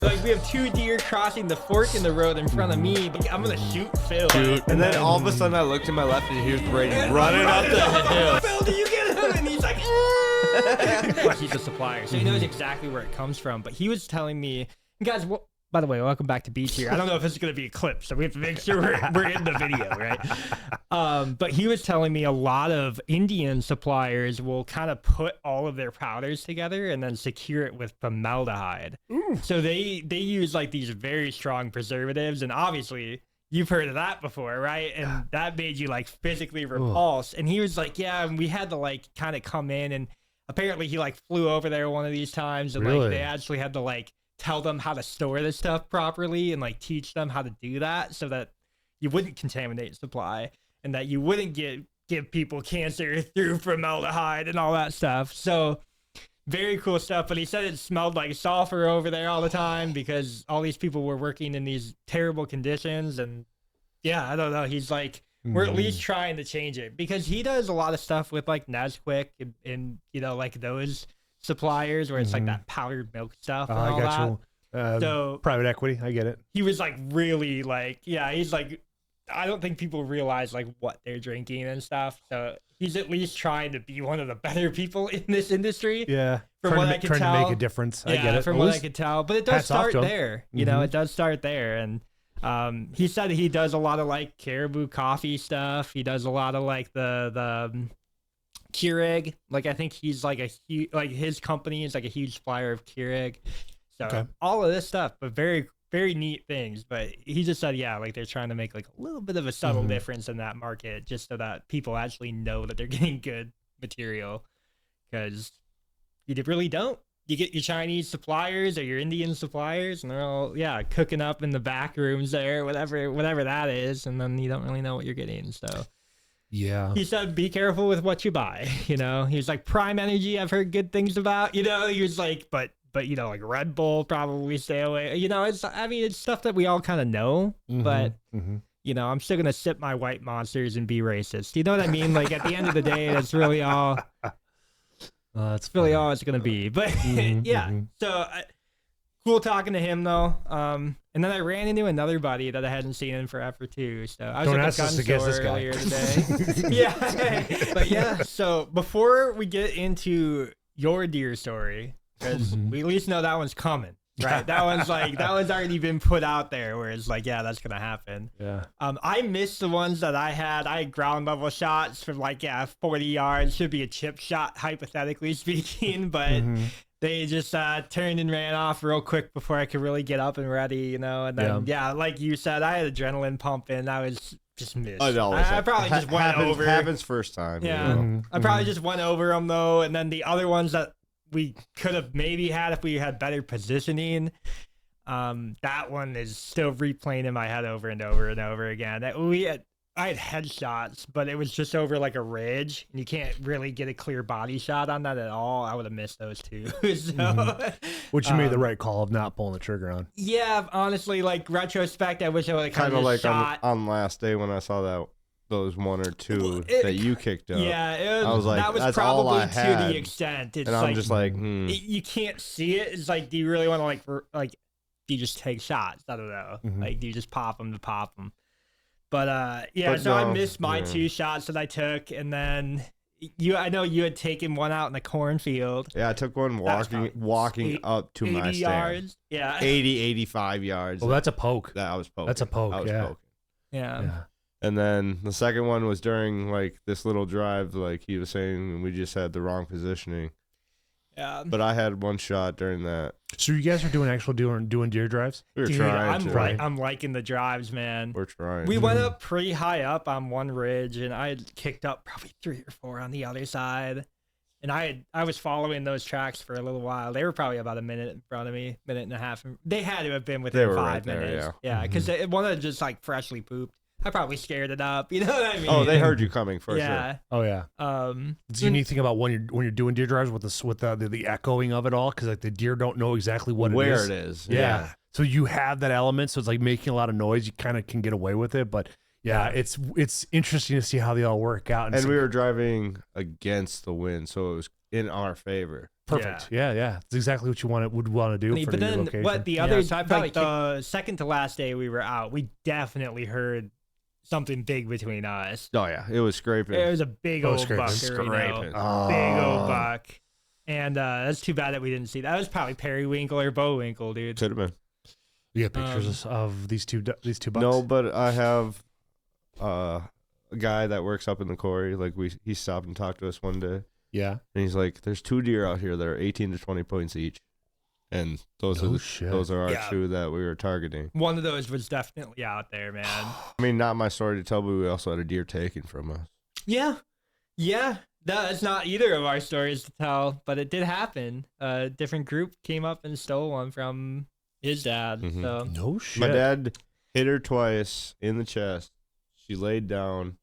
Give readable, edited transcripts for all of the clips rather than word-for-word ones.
Like, we have 2 deer crossing the fork in the road in front of me, but I'm gonna shoot Phil. And then all of a sudden I looked to my left and here's Brady running up the hill. Phil, do you get him? And he's like, he's a supplier, so he knows exactly where it comes from. But he was telling me, guys, by the way, welcome back to Btier. I don't know if this is going to be a clip, so we have to make sure we're in the video, right? But he was telling me a lot of Indian suppliers will kind of put all of their powders together and then secure it with formaldehyde. So they use like these very strong preservatives, and obviously you've heard of that before, right? And that made you like physically repulsed. And he was like, yeah, and we had to like kind of come in, and apparently he like flew over there one of these times, and like they actually had to like tell them how to store this stuff properly and like teach them how to do that so that you wouldn't contaminate supply and that you wouldn't give people cancer through formaldehyde and all that stuff. So very cool stuff. But he said it smelled like sulfur over there all the time because all these people were working in these terrible conditions. And yeah, I don't know. He's like, we're at least trying to change it, because he does a lot of stuff with like Nesquik and you know, like those suppliers where it's like that powdered milk stuff and all that. So private equity, I get it. He was like really like, yeah, he's like, I don't think people realize like what they're drinking and stuff. So he's at least trying to be one of the better people in this industry. Yeah, from what I can tell, trying to make a difference. I get it. From what I could tell, but it does start there. You know, it does start there. And he said he does a lot of like Caribou coffee stuff. He does a lot of like the Keurig. Like, I think he's like his company is like a huge supplier of Keurig. So all of this stuff, but very, very neat things. But he just said, yeah, like they're trying to make like a little bit of a subtle difference in that market, just so that people actually know that they're getting good material. Because you really don't. You get your Chinese suppliers or your Indian suppliers, and they're all cooking up in the back rooms there, whatever that is, and then you don't really know what you're getting. So. Yeah. He said, be careful with what you buy. You know, he's like, Prime Energy, I've heard good things about. You know, he was like, but you know, like Red Bull, probably stay away. You know, it's stuff that we all kind of know, but you know, I'm still gonna sip my White Monsters and be racist. You know what I mean? Like, at the end of the day, that's really all. That's really all it's gonna be. But yeah, so cool talking to him though. And then I ran into another buddy that I hadn't seen in forever too. So I was Don't at ask a us gun to guess store this guy. earlier today. Yeah, but yeah. So before we get into your deer story, because we at least know that one's coming, right? That one's already been put out there. Where it's like, yeah, that's gonna happen. Yeah. I missed the ones that I had. I had ground level shots from like 40 yards. Should be a chip shot, hypothetically speaking, but. They just turned and ran off real quick before I could really get up and ready, you know. And then, like you said, I had adrenaline pumping. I was just missed. I probably just went over. Happens first time. Yeah, you know? I probably just went over them though. And then the other ones that we could have maybe had if we had better positioning. That one is still replaying in my head over and over and over again. I had headshots, but it was just over like a ridge, and you can't really get a clear body shot on that at all. I would have missed those two. So, Which you made the right call of not pulling the trigger on. Yeah, honestly, like retrospect, I wish I would have kind of like shot. on last day when I saw those one or two that you kicked up. Yeah, I was like, that was that's probably all I to had. the extent. It's and I'm like, just like, you can't see it. It's like, do you really want to like, do you just take shots? I don't know. Like, do you just pop them to pop them? But I missed my 2 shots that I took, and then I know you had taken one out in the cornfield. Yeah, I took one walking up to my stand. Yards. Yeah. 80, 85 yards. Well, that's a poke. I was poking. That's a poke. I was poking. Yeah. And then the second one was during like this little drive, like he was saying, and we just had the wrong positioning. Yeah. But I had one shot during that. So you guys are doing deer drives? We were trying. I'm liking the drives, man. We're trying. We went up pretty high up on one ridge, and I had kicked up probably 3 or 4 on the other side. And I was following those tracks for a little while. They were probably about a minute in front of me, minute and a half. They had to have been within 5 minutes. Yeah, because one of them just like freshly pooped. I probably scared it up. You know what I mean? Oh, they heard you coming for sure. Oh yeah. It's the unique thing about when you're doing deer drives with the echoing of it all, because like the deer don't know exactly where it is. Yeah. So you have that element, so it's like making a lot of noise. You kind of can get away with it, but yeah, it's interesting to see how they all work out. And we were driving against the wind, so it was in our favor. Perfect. Yeah. It's exactly what you would want to do. For but your then location. what the other like the second to last day we were out, we definitely heard something big between us. Oh yeah, it was scraping. It was a big old buck, big old buck. And that's too bad that we didn't see that. It was probably periwinkle or bowwinkle, dude. Could have been. You got pictures of these two bucks? No, but I have a guy that works up in the quarry. Like he stopped and talked to us one day. Yeah. And he's like, "There's 2 deer out here that are 18 to 20 points each." And those are our 2 that we were targeting. One of those was definitely out there, man. I mean, not my story to tell, but we also had a deer taken from us. Yeah. That's not either of our stories to tell, but it did happen. A different group came up and stole one from his dad. Mm-hmm. So. No shit. My dad hit her twice in the chest. She laid down.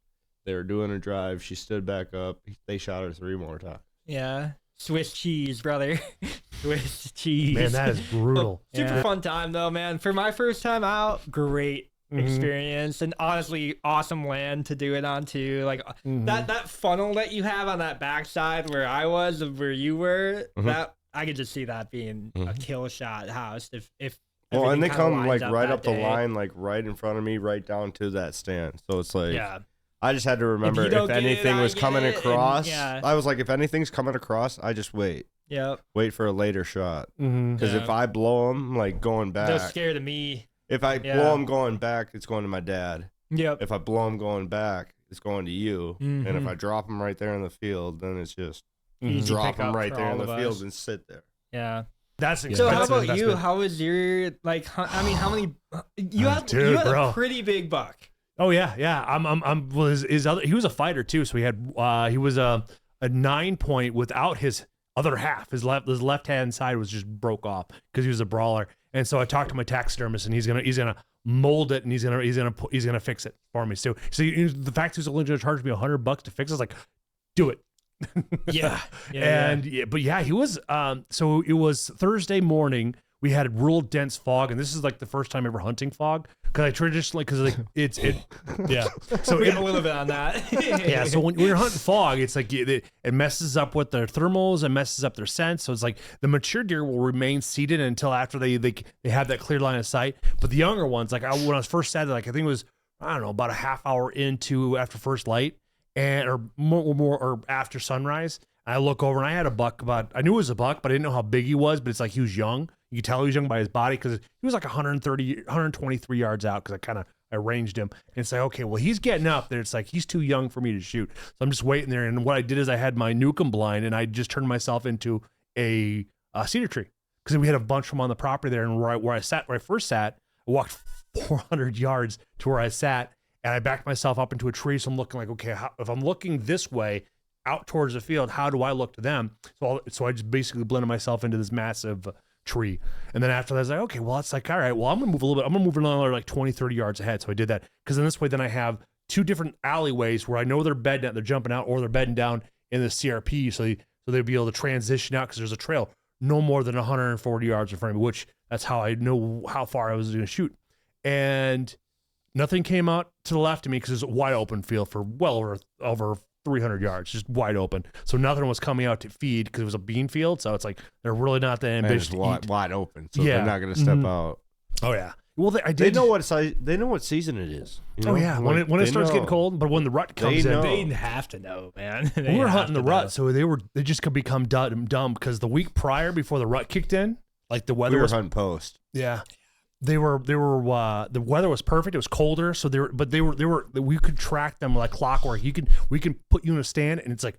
They were doing a drive. She stood back up. They shot her 3 more times. Yeah. Swiss cheese, brother. Swiss cheese. Man, that is brutal. Super fun time, though, man. For my first time out, great experience. And honestly, awesome land to do it on, too. Like, that funnel that you have on that backside where I was, where you were, that I could just see that being a kill shot house. If well, and they come, like, right up the line, like, right in front of me, right down to that stand. So it's like... Yeah. I just had to remember if anything was coming across. I was like, if anything's coming across, I just wait. Yep. Wait for a later shot. Because if I blow them, like going back, they're scared of me. If I blow them going back, it's going to my dad. Yep. If I blow them going back, it's going to you. And if I drop them right there in the field, then it's just drop them right there in the field and sit there. Yeah. That's so. How about you? How was your I mean, how many? You had a pretty big buck. Oh yeah. Well, his other, he was a fighter too, so he had he was a 9-point without his other half. His left hand side was just broke off because he was a brawler. And so I talked to my taxidermist, and he's gonna mold it, and he's gonna fix it for me. So the fact he was only gonna charge me $100 to fix it, I was like, do it. But he was so it was Thursday morning. We had real dense fog, and this is like the first time ever hunting fog. Because I traditionally, So we got a little bit on that. Yeah. So when you're hunting fog, it's like it messes up with their thermals and messes up their scent. So it's like the mature deer will remain seated until after they have that clear line of sight. But the younger ones, like when I was first at it, like I think it was about a half hour after first light, or more or after sunrise. I look over and I had a buck I knew it was a buck, but I didn't know how big he was. But it's like he was young. You could tell he was young by his body because he was like 123 yards out because I ranged him. And it's like, okay, well, he's getting up there. It's like he's too young for me to shoot. So I'm just waiting there. And what I did is I had my Nukem blind and I just turned myself into a cedar tree because we had a bunch from on the property there. And where I first sat, I walked 400 yards to where I sat and I backed myself up into a tree. So I'm looking like, okay, if I'm looking this way out towards the field, how do I look to them? So I just basically blended myself into this massive tree. And then after that, I was like, okay, well, it's like, all right, well, I'm going to move a little bit. I'm going to move another like 20, 30 yards ahead. So I did that because then this way, then I have 2 different alleyways where I know they're bedding out, they're jumping out, or they're bedding down in the CRP. So they'd be able to transition out because there's a trail no more than 140 yards in front of me, which that's how I know how far I was going to shoot. And nothing came out to the left of me because it's a wide open field for well over 300 yards, just wide open. So nothing was coming out to feed because it was a bean field. So it's like they're really not that ambitious. Wide open, so they're not going to step out. Oh yeah. Well, they know what size. They know what season it is. You know? Oh yeah. Like, when it starts getting cold, but when the rut comes in, they have to know, man. We were hunting the rut, so they just could become dumb because the week prior, before the rut kicked in, like the weather was hunting post. Yeah. The weather was perfect. It was colder, so we could track them like clockwork. We can put you in a stand, and it's like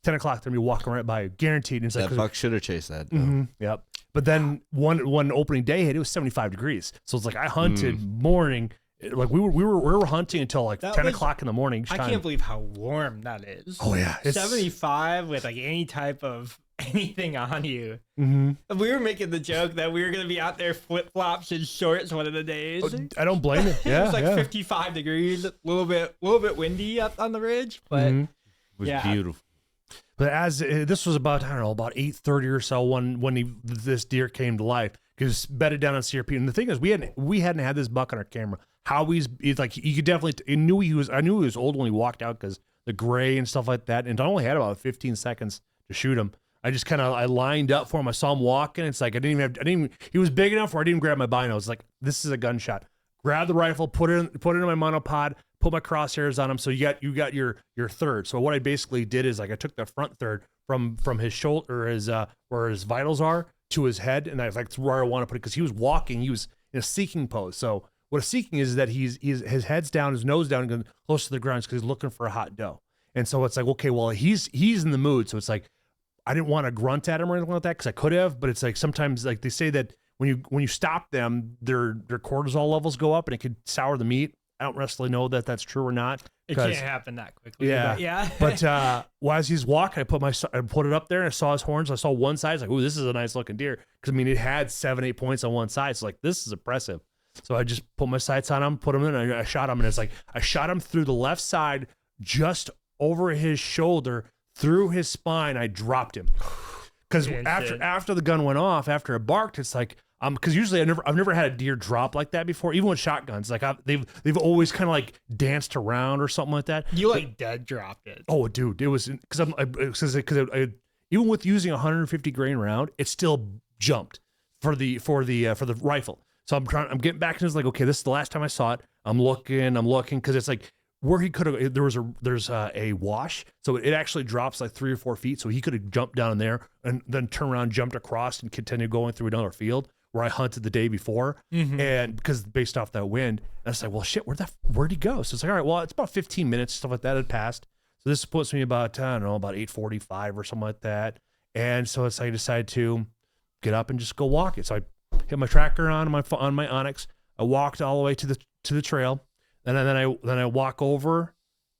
10 o'clock. They're gonna be walking right by you, guaranteed. And it's that like, buck should have chased that. Yep. But then one opening day hit. It was 75 degrees, so it's like I hunted morning. Like we were hunting until like 10 o'clock in the morning. I can't believe how warm that is. Oh yeah, 75 with like any type of anything on you. We were making the joke that we were going to be out there flip-flops and shorts one of the days. I don't blame it. Yeah, it was like 55 degrees, a little bit windy up on the ridge, but it was beautiful. But as this was about 8:30 or so when this deer came to life, because bedded down on CRP. And the thing is, we hadn't had this buck on our camera. He's like, you could definitely I knew he was old when he walked out because the gray and stuff like that. And I only had about 15 seconds to shoot him. I just I lined up for him. I saw him walking. It's like he was big enough where I didn't even grab my bino. It's like, this is a gunshot. Grab the rifle, put it in my monopod, put my crosshairs on him. So you got your third. So what I basically did is like I took the front third from his shoulder, or his where his vitals are, to his head, and that's where I want to put it, because he was walking. He was in a seeking pose. So what a seeking is that he's his head's down, his nose down, and close to the ground, because he's looking for a hot doe. And so it's like, okay, well, he's in the mood. So it's like, I didn't want to grunt at him or anything like that, because I could have, but it's like sometimes, like they say that when you stop them, their cortisol levels go up and it could sour the meat. I don't necessarily know that that's true or not. It can't happen that quickly. Yeah, but yeah. But while he's walking, I put it up there, and I saw his horns. I saw one side. I was like, ooh, this is a nice looking deer, because I mean, it had 7-8 points on one side. So like, this is impressive. So I just put my sights on him, put him in, and I shot him, and it's like I shot him through the left side, just over his shoulder, through his spine. I dropped him, because after the gun went off, after it barked, it's like, because usually I've never had a deer drop like that before, even with shotguns. Like they've always kind of like danced around or something like that. You like dead dropped it. Oh, dude, it was because even with using 150 grain round, it still jumped for the rifle. So I'm getting back, and it's like, okay, this is the last time I saw it. I'm looking, because it's like where he could have, there's a wash, so it actually drops like 3 or 4 feet. So he could have jumped down in there and then turned around, jumped across, and continued going through another field where I hunted the day before. And because based off that wind, and I was like, well, shit, where'd he go? So it's like, all right, well, it's about 15 minutes, stuff like that had passed. So this puts me about, I don't know, about 8:45 or something like that. And so I decided to get up and just go walk it. So I hit my tracker on my Onyx. I walked all the way to the trail, and then I walk over,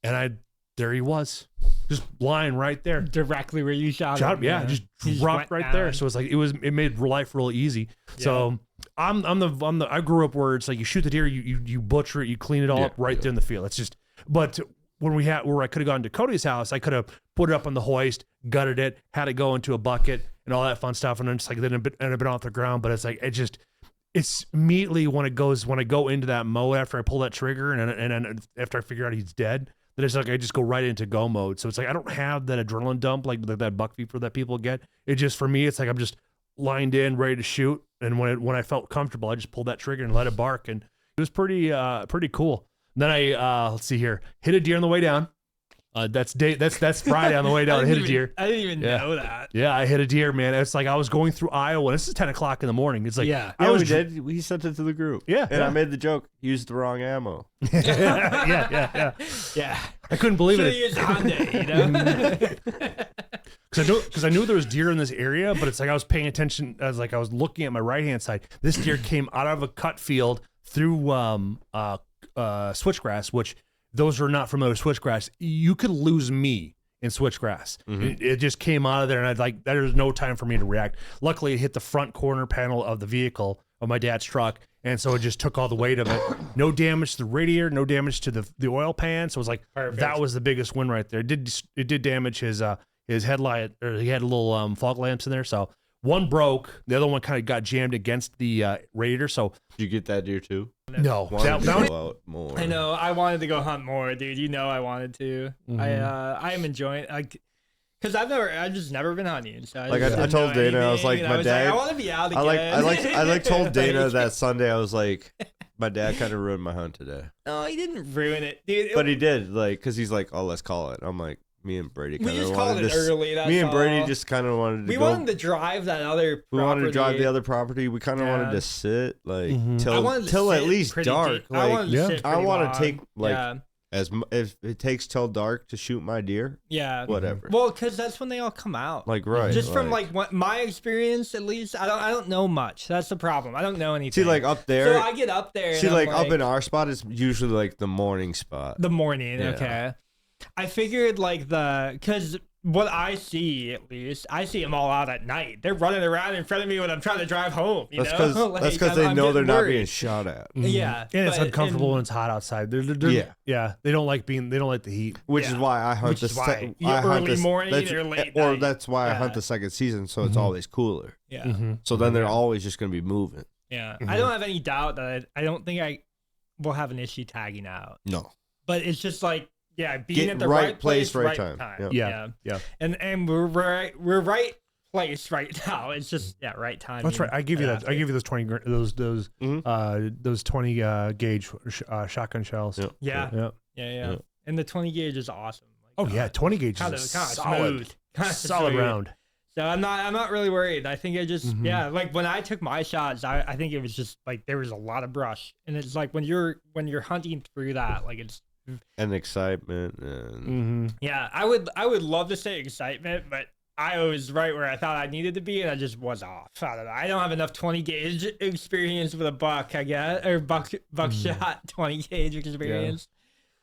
and there he was, just lying right there, directly where you shot him. Yeah, just dropped right there. So it's like it made life real easy. Yeah. So I grew up where it's like you shoot the deer, you butcher it, you clean it all up right there in the field. It's just, but where I could have gone to Cody's house, I could have put it up on the hoist, gutted it, had it go into a bucket and all that fun stuff, and then just like then it had been off the ground. But it's like it's immediately when I go into that mode after I pull that trigger, and after I figure out he's dead, that it's like I just go right into go mode. So it's like I don't have that adrenaline dump like that buck fever that people get. It just, for me, it's like I'm just lined in, ready to shoot, and when I felt comfortable, I just pulled that trigger and let it bark, and it was pretty cool. And then I let's see here, hit a deer on the way down. That's Friday on the way down. I hit a deer. I didn't even know that. Yeah, I hit a deer, man. It's like I was going through Iowa. This is 10 o'clock in the morning. It's like, we did. We sent it to the group. Yeah, and I made the joke. Used the wrong ammo. Yeah. I couldn't believe it. Used Hyundai, Because I knew there was deer in this area, but it's like I was paying attention. I was looking at my right hand side. This deer came out of a cut field through switchgrass, which, those are not familiar with switchgrass, you could lose me in switchgrass. It just came out of there, and there was no time for me to react. Luckily, it hit the front corner panel of the vehicle of my dad's truck, and so it just took all the weight of it. No damage to the radiator, no damage to the oil pan. So it was like, that was the biggest win right there. It did damage his headlight, or he had little fog lamps in there. So one broke, the other one kind of got jammed against the radiator. So did you get that deer too? No, out more. I know. I wanted to go hunt more, dude. You know, I wanted to. I am enjoying because I've just never been hunting. So I told Dana, I was like, my dad. I want to be out again. I told Dana that Sunday. I was like, my dad kind of ruined my hunt today. No, he didn't ruin it, dude. But he did, because he's like, oh, let's call it. I'm like, me and Brady kind of wanted it early. Me and Brady just kind of wanted to go. We wanted to drive that other property. We wanted to drive the other property. We kind of wanted to sit till at least dark. I want to take if it takes till dark to shoot my deer. Yeah. Whatever. Well, because that's when they all come out. Right. Just from my experience, at least, I don't know much. That's the problem. I don't know anything. See, up there. So I get up there. See, up in our spot, it's usually the morning spot. The morning. Yeah. Okay. I figured because what I see, at least, I see them all out at night. They're running around in front of me when I'm trying to drive home. That's because they know they're not being shot at. Yeah, and it's uncomfortable when it's hot outside. They don't like the heat. Which is why I hunt early morning or late night. Or that's why I hunt the second season, so it's always cooler. Yeah. So then they're always just going to be moving. Yeah, I don't have any doubt that I don't think I will have an issue tagging out. No, but it's just being at the right place, right time. Yeah. And we're right place right now. It's just right time. That's right. I give you that. I give you those 20 those 20 gauge shotgun shells. Yeah. And the 20 gauge is awesome. Like, 20 gauge is solid, solid round. So I'm not really worried. I think it just like when I took my shots, I think it was just like there was a lot of brush, and it's like when you're hunting through that, like it's and excitement and I would love to say excitement, but I was right where I thought I needed to be, and I just was off. I don't know. I don't have enough 20 gauge experience with a buck, I guess, or buckshot 20 gauge experience.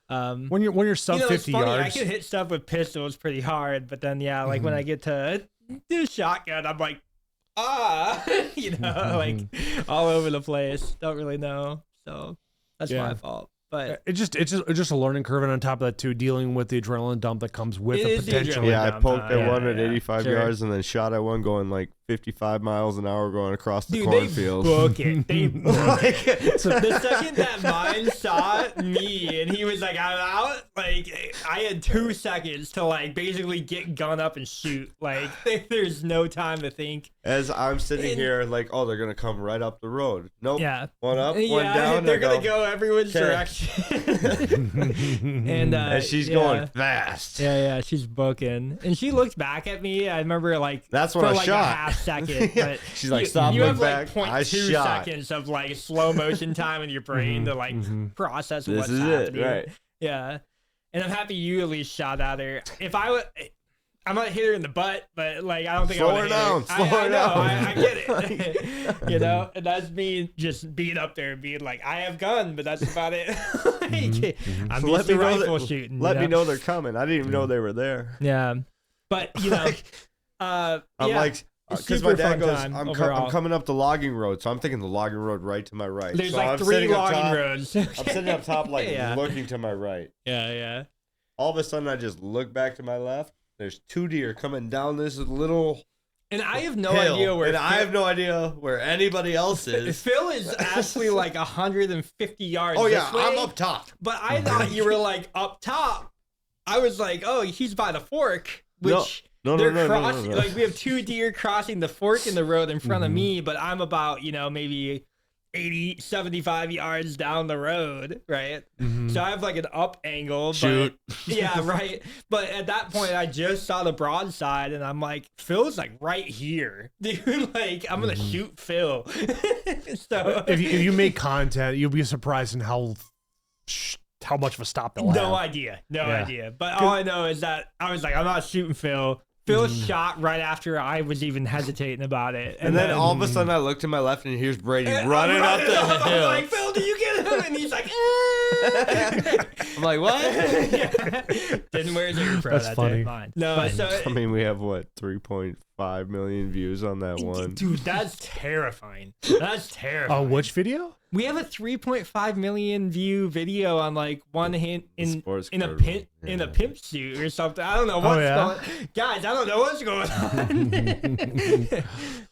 When you're sub 50 yards, I can hit stuff with pistols pretty hard, but then like when I get to do shotgun, I'm like, like all over the place. Don't really know, so that's my fault. But it's just a learning curve, and on top of that too, dealing with the adrenaline dump that comes with the potential. I poked at one at 85 yards, and then shot at one going like 55 miles an hour going across the cornfield. They book it. They book it. So the second that mine saw me, and he was like, "I'm out," like I had 2 seconds to like basically get gun up and shoot. Like there's no time to think. As I'm sitting here, like, oh, they're gonna come right up the road. Nope. Yeah. One up, one down. They're gonna go everyone's direction. and she's going fast. Yeah, she's booking, and she looked back at me. I remember like that's when for I like shot. A half second. But she's like, stop. You have back. like 0.2 seconds of like slow motion time in your brain to like process what's happening. Right? Yeah, and I'm happy you at least shot at her. If I would. I'm gonna hit her in the butt, but like I don't think slow I would her down. Slow her down. I get it. And that's me just being up there and being like, I have gun, but that's about it. I'm so used to rifle shooting. Let me know they're coming. I didn't even know they were there. Yeah, but I'm like, because my dad goes, I'm coming up the logging road, so I'm thinking the logging road right to my right. There's so like I'm 3 logging roads. I'm sitting up top, like looking to my right. Yeah. All of a sudden, I just look back to my left. There's 2 deer coming down this little and I have no hill, idea where. And I have no idea where anybody else is. Phil is actually like 150 yards. Oh this way, I'm up top. But I thought you were like up top. I was like, oh, he's by the fork, which they're crossing. No. Like we have 2 deer crossing the fork in the road in front of me, but I'm about maybe 80, 75 yards down the road, right? So I have like an up angle. Shoot. Yeah, right. But at that point, I just saw the broadside, and I'm like, Phil's like right here, dude. Like I'm gonna shoot Phil. So if you make content, you'll be surprised in how much of a stop they'll have. No idea. But all I know is that I was like, I'm not shooting Phil. Phil shot right after I was even hesitating about it. And then all of a sudden I look to my left and here's Brady running up the hill. I'm like, Phil, do you get him? And he's like, I'm like, what? Didn't wear his ear pro. That's funny. No, but, I mean, we have 3.5 million views on that one. Dude, that's terrifying. That's terrifying. Which video? We have a 3.5 million view video on like one hand in a pimp suit or something. I don't know what's going on. Guys, I don't know what's going on.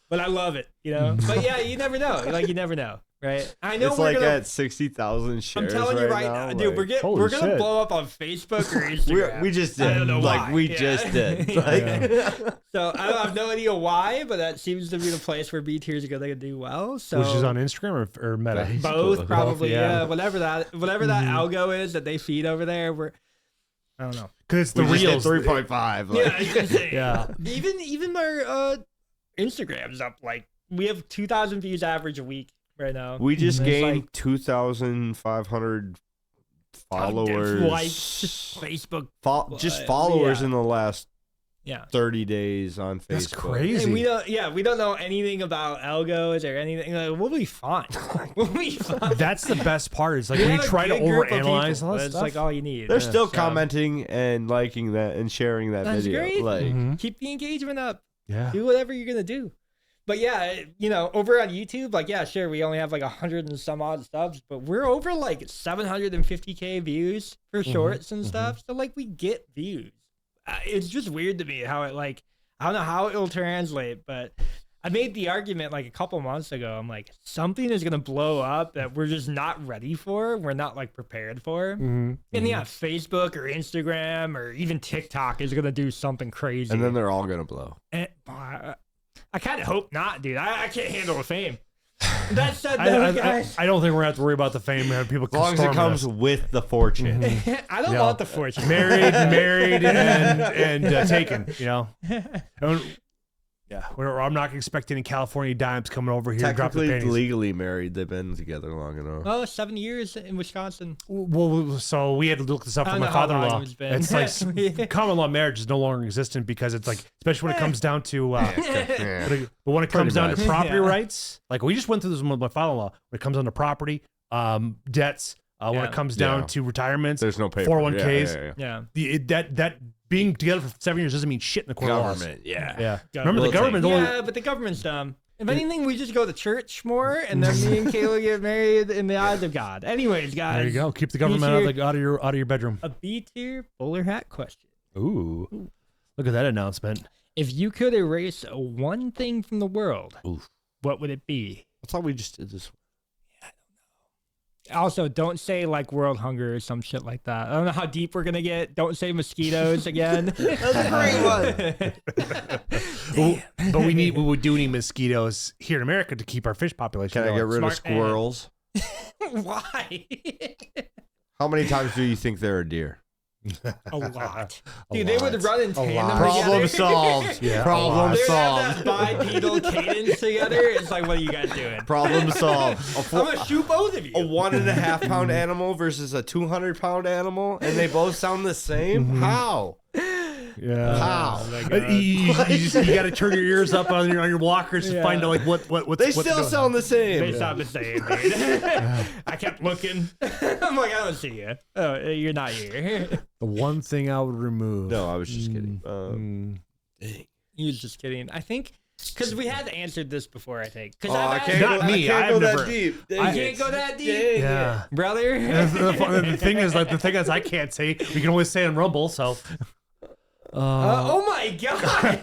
But I love it, But yeah, you never know. Like you never know, right? I know it's like at 60,000 shares. I'm telling you right now, dude, we're gonna blow up on Facebook or Instagram. we just did. I don't know why. We just did. So I have no idea why, but that seems to be the place where Btier is gonna do well. So which is on Instagram or Meta? Both probably. Yeah. Whatever that algo is that they feed over there, I don't know. Because it's the real 3.5. Yeah. Even our Instagram's up. Like we have 2,000 views average a week right now. We just gained 2,500 followers, likes, Facebook, just followers in the last 30 days on Facebook. That's crazy. And we don't know anything about algos or anything. Like, we'll be fine. We'll be fine. That's the best part. Is like when you try to overanalyze all that it's stuff. like all you need. They're still commenting and liking that and sharing that video. Great. Like keep the engagement up. Yeah. Do whatever you're gonna do. But yeah, over on YouTube, like, yeah, sure, we only have like 100 and some odd subs, but we're over like 750K views for shorts and stuff. So like we get views. It's just weird to me how it I don't know how it'll translate, but I made the argument like a couple months ago. I'm like, something is gonna blow up that we're just not ready for. We're not like prepared for. And yeah, Facebook or Instagram or even TikTok is gonna do something crazy, and then they're all gonna blow. And, I kind of hope not, dude. I can't handle the fame. That said, guys, I don't think we're gonna have to worry about the fame. People, as long as it comes with the fortune. I don't want the fortune. Married, and taken. You know. Yeah, I'm not expecting any California dimes coming over here. Technically, dropping legally married. They've been together long enough. Oh, 7 years in Wisconsin. Well, so we had to look this up for my father-in-law. It's like common law marriage is no longer existent because it's like, especially when it comes down to, but when it comes down to property rights, like we just went through this with my father-in-law. When it comes down to property, debts, when it comes down to retirements, there's no paper. 401ks. Yeah. That being together for 7 years doesn't mean shit in the court of laws. Yeah. Remember the government? Yeah, but the government's dumb. If anything, we just go to church more, and then me and Kayla get married in the eyes of God. Anyways, guys. There you go. Keep the government out of your bedroom. A Btier Bowler hat question. Ooh. Look at that announcement. If you could erase one thing from the world, what would it be? I thought we just did this. Also, don't say like world hunger or some shit like that. I don't know how deep we're gonna get. Don't say mosquitoes again. That's a great one. But we do need mosquitoes here in America to keep our fish population going. Can I get rid of squirrels? Why? How many times do you think there are deer? A lot. Dude, they would run in tandem. Problem solved. Problem solved. That bipedal cadence together. It's like, what are you guys doing? Problem solved. I'm gonna shoot both of you. A 1.5 pound animal versus a 200 pound animal, and they both sound the same. How? Yeah. How? Oh you got to turn your ears up on your walkers to find out like what they still sound the same. They sound the same, dude. I kept looking. I'm like, I don't see you. Oh, you're not here. The one thing I would remove. No, I was just kidding. Dang. You was just kidding. I think because we had answered this before. I think because I can't go that deep. I can't go that deep. Yeah, brother. The thing is, I can't say. We can always say on Rumble. So. Oh my God!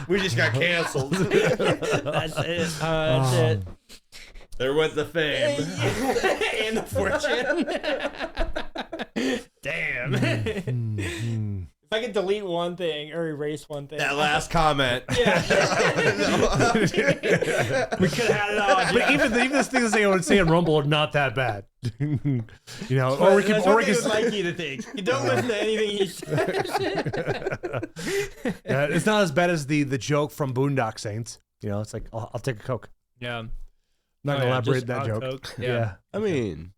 We just got canceled. That's it. That's it. There went the fame and the fortune. Damn. If I could delete one thing or erase one thing. That last comment. Yeah. We could have had it all. But even this thing that I would say on Rumble are not that bad. You know, or we can like you to think. You don't listen to anything he says. Yeah, it's not as bad as the joke from Boondock Saints. You know, it's like I'll take a Coke. Yeah. I'm not gonna elaborate that joke. Coke. Yeah. I mean,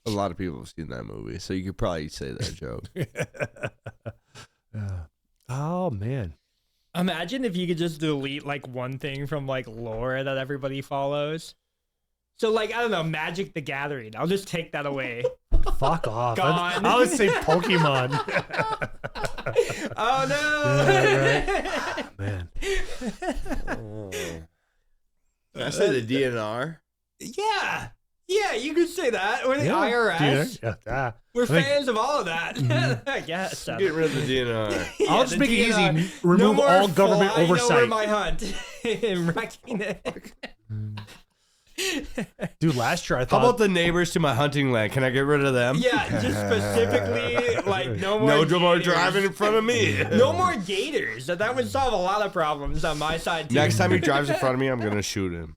a lot of people have seen that movie, so you could probably say that joke. Oh man. Imagine if you could just delete like one thing from like lore that everybody follows. So like, I don't know, Magic the Gathering. I'll just take that away. Fuck off. Gone. I would say Pokemon. Oh no. Yeah, right. Man. Did I say the DNR? Yeah. Yeah, you could say that. Or the IRS. Yeah. We're fans of all of that. I guess. Get rid of the DNR. I'll just make it easy. Remove all government oversight. I know where my hunt. Wrecking it. Dude, last year I thought. How about the neighbors to my hunting land? Can I get rid of them? Yeah, just specifically, like, no more driving in front of me. No more gators. That would solve a lot of problems on my side, too. Next time he drives in front of me, I'm going to shoot him.